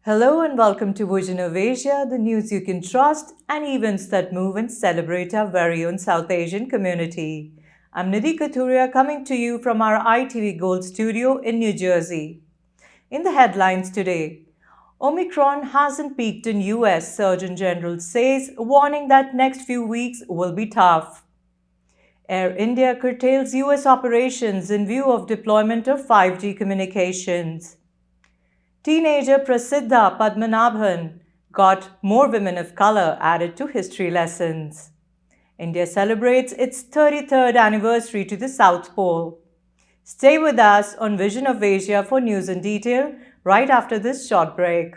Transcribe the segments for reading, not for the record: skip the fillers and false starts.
Hello and welcome to Vision of Asia, the news you can trust and events that move and celebrate our very own South Asian community. I'm Nidhi Kathuria coming to you from our ITV Gold studio in New Jersey. In the headlines today, Omicron hasn't peaked in US, Surgeon General says, warning that next few weeks will be tough. Air India curtails US operations in view of deployment of 5G communications. Teenager Prasiddha Padmanabhan got more women of color added to history lessons. India celebrates its 33rd anniversary to the South Pole. Stay with us on Vision of Asia for news in detail right after this short break.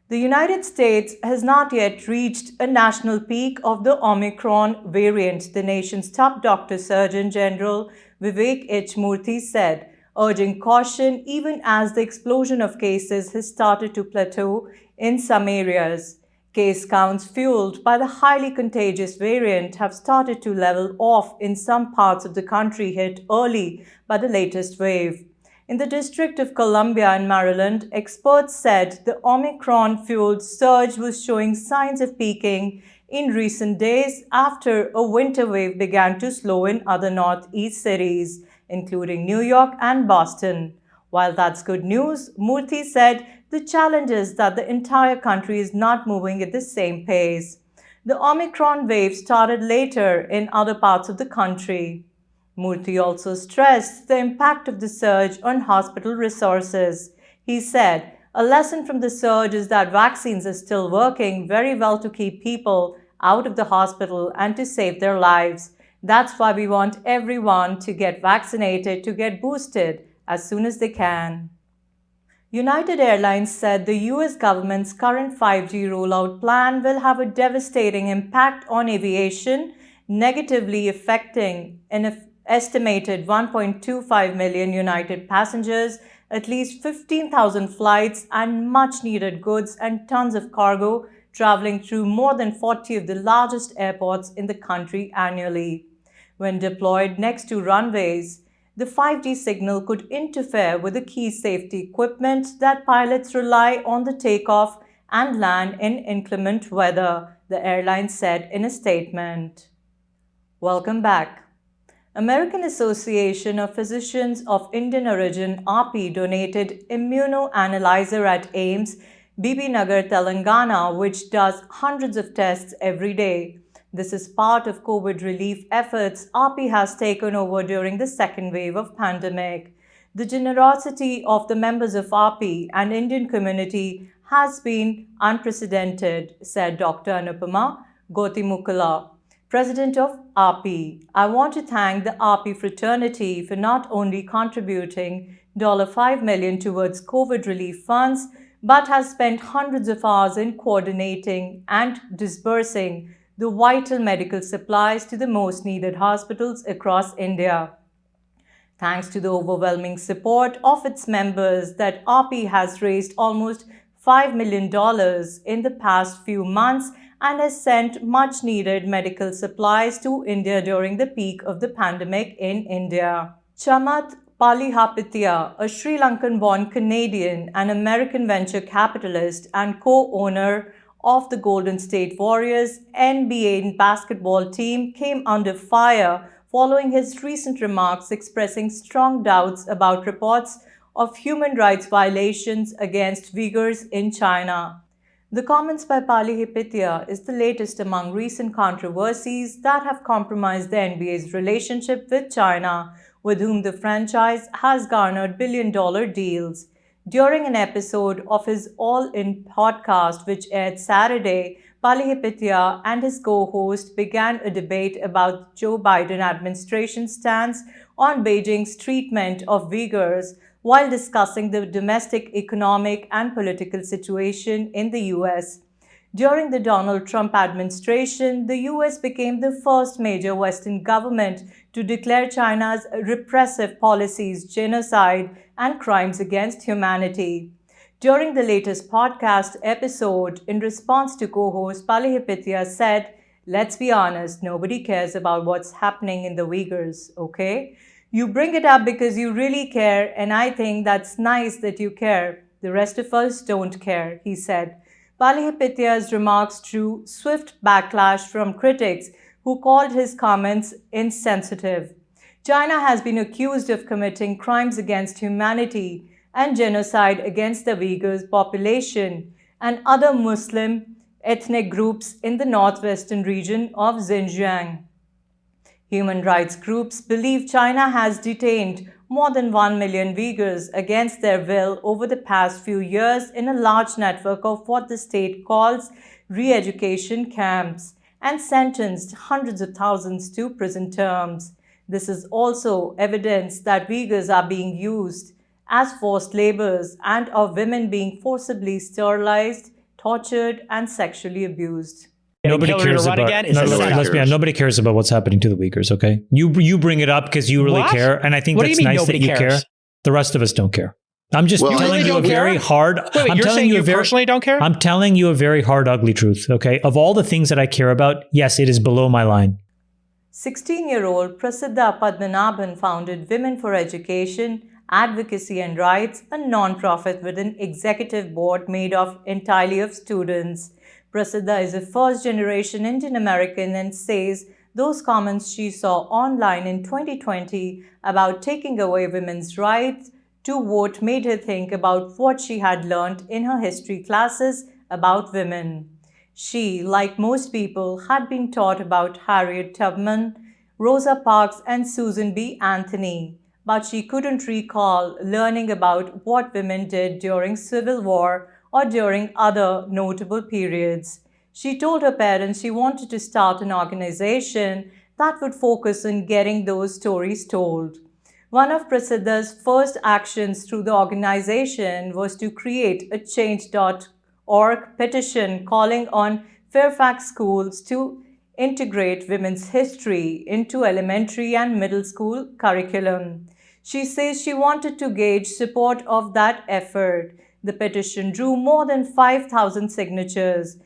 The United States has not yet reached a national peak of the Omicron variant, the nation's top doctor, Surgeon General Vivek H. Murthy said, urging caution even as the explosion of cases has started to plateau in some areas. Case counts fueled by the highly contagious variant have started to level off in some parts of the country hit early by the latest wave. In the District of Columbia in Maryland, experts said the Omicron-fueled surge was showing signs of peaking in recent days after a winter wave began to slow in other Northeast cities, including New York and Boston. While that's good news, Murthy said the challenge is that the entire country is not moving at the same pace. The Omicron wave started later in other parts of the country. Murthy also stressed the impact of the surge on hospital resources. He said, a lesson from the surge is that vaccines are still working very well to keep people out of the hospital and to save their lives. That's why we want everyone to get vaccinated, to get boosted as soon as they can. United Airlines said the US government's current 5G rollout plan will have a devastating impact on aviation, negatively affecting an estimated 1.25 million United passengers, at least 15,000 flights, and much-needed goods and tons of cargo traveling through more than 40 of the largest airports in the country annually. When deployed next to runways, the 5G signal could interfere with the key safety equipment that pilots rely on the takeoff and land in inclement weather, the airline said in a statement. Welcome back. American Association of Physicians of Indian Origin (AAPI) donated immunoanalyzer at AIIMS, Bibinagar, Telangana, which does hundreds of tests every day. This is part of COVID relief efforts AAPI has taken over during the second wave of pandemic. The generosity of the members of AAPI and Indian community has been unprecedented, said Dr. Anupama Gotimukula, President of AAPI. I want to thank the AAPI fraternity for not only contributing $5 million towards COVID relief funds, but has spent hundreds of hours in coordinating and disbursing the vital medical supplies to the most needed hospitals across India. Thanks to the overwhelming support of its members, that AAPI has raised almost $5 million in the past few months and has sent much-needed medical supplies to India during the peak of the pandemic in India. Chamath Palihapitiya, a Sri Lankan-born Canadian and American venture capitalist and co-owner of the Golden State Warriors NBA basketball team, came under fire following his recent remarks expressing strong doubts about reports of human rights violations against Uyghurs in China. The comments by Palihapitiya is the latest among recent controversies that have compromised the NBA's relationship with China, with whom the franchise has garnered billion-dollar deals. During an episode of his All In podcast, which aired Saturday, Palihapitiya and his co-host began a debate about Joe Biden administration's stance on Beijing's treatment of Uyghurs while discussing the domestic economic and political situation in the US. During the Donald Trump administration, the US became the first major Western government to declare China's repressive policies genocide and crimes against humanity. During the latest podcast episode, in response to co-host Palihapitiya said, "Let's be honest, nobody cares about what's happening in the Uyghurs, okay? You bring it up because you really care, and I think that's nice that you care. The rest of us don't care," he said. Palihapitiya's remarks drew swift backlash from critics who called his comments insensitive. China has been accused of committing crimes against humanity and genocide against the Uyghurs population and other Muslim ethnic groups in the northwestern region of Xinjiang. Human rights groups believe China has detained more than 1 million Uyghurs against their will over the past few years in a large network of what the state calls re-education camps and sentenced hundreds of thousands to prison terms. This is also evidence that Uyghurs are being used as forced laborers and of women being forcibly sterilized, tortured, and sexually abused. Nobody cares about. Let's be honest. Nobody cares about what's happening to the Uyghurs. Okay, you bring it up because you really care, and I think that's nice that you care. The rest of us don't care. I'm just telling you a very hard. Wait, you're saying you personally don't care? I'm telling you a very hard, ugly truth. Okay, of all the things that I care about, yes, it is below my line. 16-year-old Prasiddha Padmanabhan founded Women for Education, Advocacy and Rights, a non-profit with an executive board made of entirely of students. Prasiddha is a first-generation Indian American and says those comments she saw online in 2020 about taking away women's rights to vote made her think about what she had learned in her history classes about women. She, like most people, had been taught about Harriet Tubman, Rosa Parks, and Susan B. Anthony, but she couldn't recall learning about what women did during Civil War or during other notable periods. She told her parents she wanted to start an organization that would focus on getting those stories told. One of Prasiddha's first actions through the organization was to create a Change.org petition calling on Fairfax schools to integrate women's history into elementary and middle school curriculum. She says she wanted to gauge support of that effort. The petition drew more than 5,000 signatures.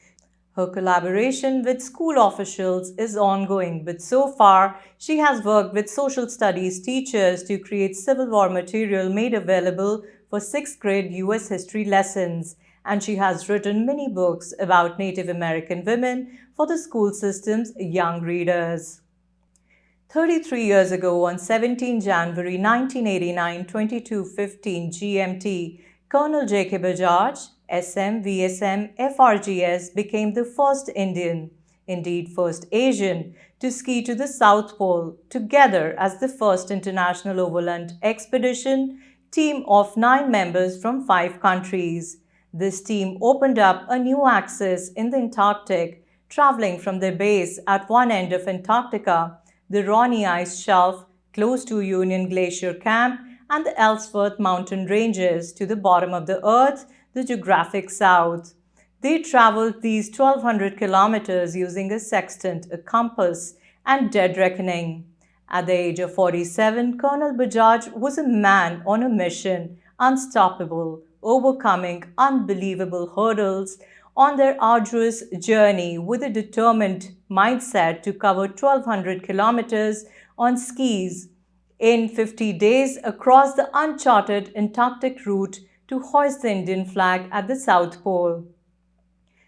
Her collaboration with school officials is ongoing, but so far she has worked with social studies teachers to create Civil War material made available for 6th grade US history lessons, and she has written many books about Native American women for the school system's young readers. 33 years ago, on 17 January 1989, 22:15 GMT, Colonel J.K. Bajaj, SM, VSM, FRGS became the first Indian, indeed first Asian, to ski to the South Pole, together as the first international overland expedition team of 9 members from 5 countries. This team opened up a new axis in the Antarctic, traveling from their base at one end of Antarctica, the Ronne Ice Shelf close to Union Glacier Camp, and the Ellsworth Mountain Ranges to the bottom of the Earth, the geographic South. They traveled these 1,200 kilometers using a sextant, a compass, and dead reckoning. At the age of 47, Colonel Bajaj was a man on a mission, unstoppable, overcoming unbelievable hurdles on their arduous journey with a determined mindset to cover 1,200 kilometers on skis in 50 days across the uncharted Antarctic route to hoist the Indian flag at the South Pole.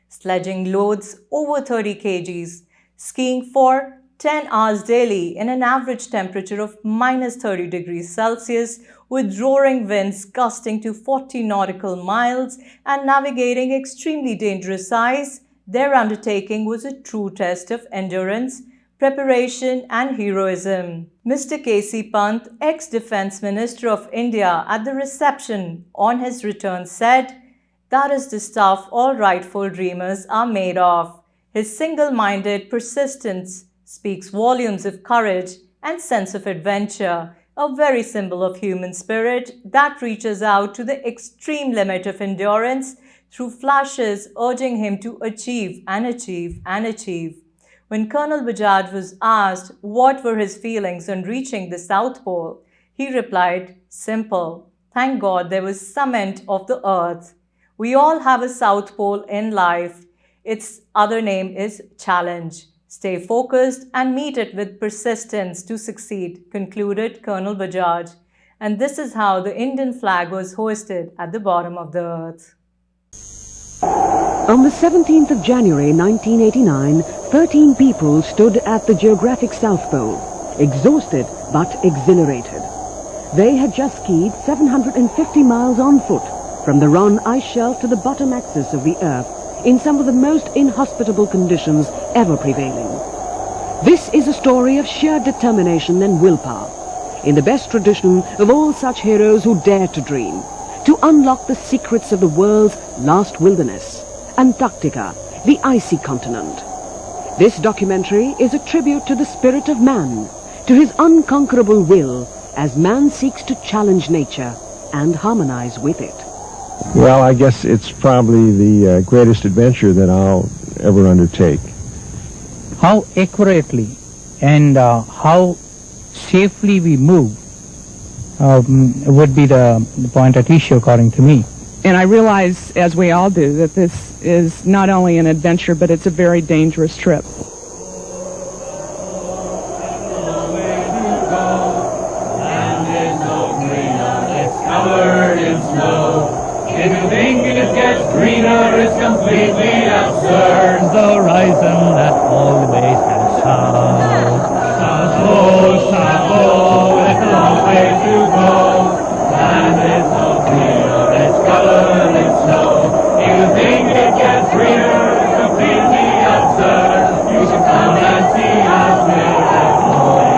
Sledging loads over 30 kgs, skiing for 10 hours daily in an average temperature of minus 30 degrees Celsius, with roaring winds gusting to 40 nautical miles and navigating extremely dangerous ice, their undertaking was a true test of endurance, preparation and heroism. Mr. K.C. Pant, ex-Defence Minister of India, at the reception on his return said, "That is the stuff all rightful dreamers are made of." His single-minded persistence speaks volumes of courage and sense of adventure, a very symbol of human spirit that reaches out to the extreme limit of endurance through flashes urging him to achieve and achieve and achieve. When Colonel Bajaj was asked what were his feelings on reaching the South Pole, he replied, "Simple. Thank God there was some end of the earth. We all have a South Pole in life. Its other name is challenge. Stay focused and meet it with persistence to succeed," concluded Colonel Bajaj. And this is how the Indian flag was hoisted at the bottom of the earth. On the 17th of January 1989, 13 people stood at the geographic South Pole, exhausted but exhilarated. They had just skied 750 miles on foot from the Ron ice shelf to the bottom axis of the Earth in some of the most inhospitable conditions ever prevailing. This is a story of sheer determination and willpower, in the best tradition of all such heroes who dare to dream, to unlock the secrets of the world's last wilderness, Antarctica, the icy continent. This documentary is a tribute to the spirit of man, to his unconquerable will as man seeks to challenge nature and harmonize with it. Well, I guess it's probably the greatest adventure that I'll ever undertake. How accurately and how safely we move would be the point at issue, according to me. And I realize, as we all do, that this is not only an adventure, but it's a very dangerous trip. If you think it gets greener, it's completely absurd. The horizon that always has sound. Chapeau, chapeau, it's a long way to go. Land is no greener, it's covered in snow. If you think it gets greener, it's completely absurd. You should come and see us live at home.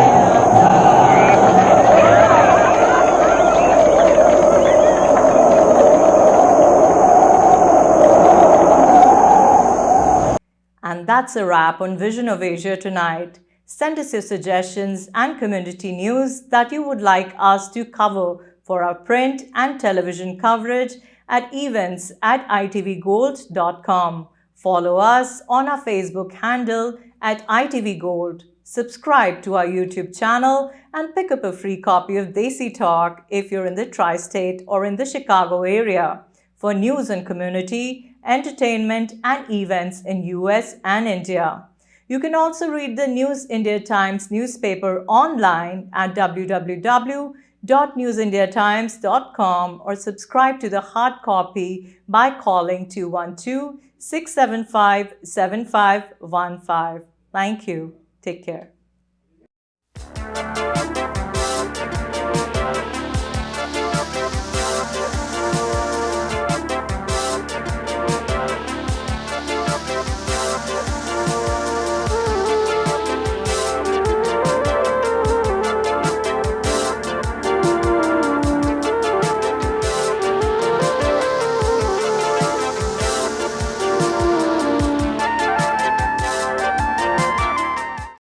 And that's a wrap on Vision of Asia tonight. Send us your suggestions and community news that you would like us to cover for our print and television coverage at events@itvgold.com. Follow us on our Facebook handle at itvgold. Subscribe to our YouTube channel and pick up a free copy of Desi Talk if you're in the tri-state or in the Chicago area for news and community, entertainment and events in US and India. You can also read the News India Times newspaper online at www.newsindiatimes.com or subscribe to the hard copy by calling 212-675-7515. Thank you. Take care.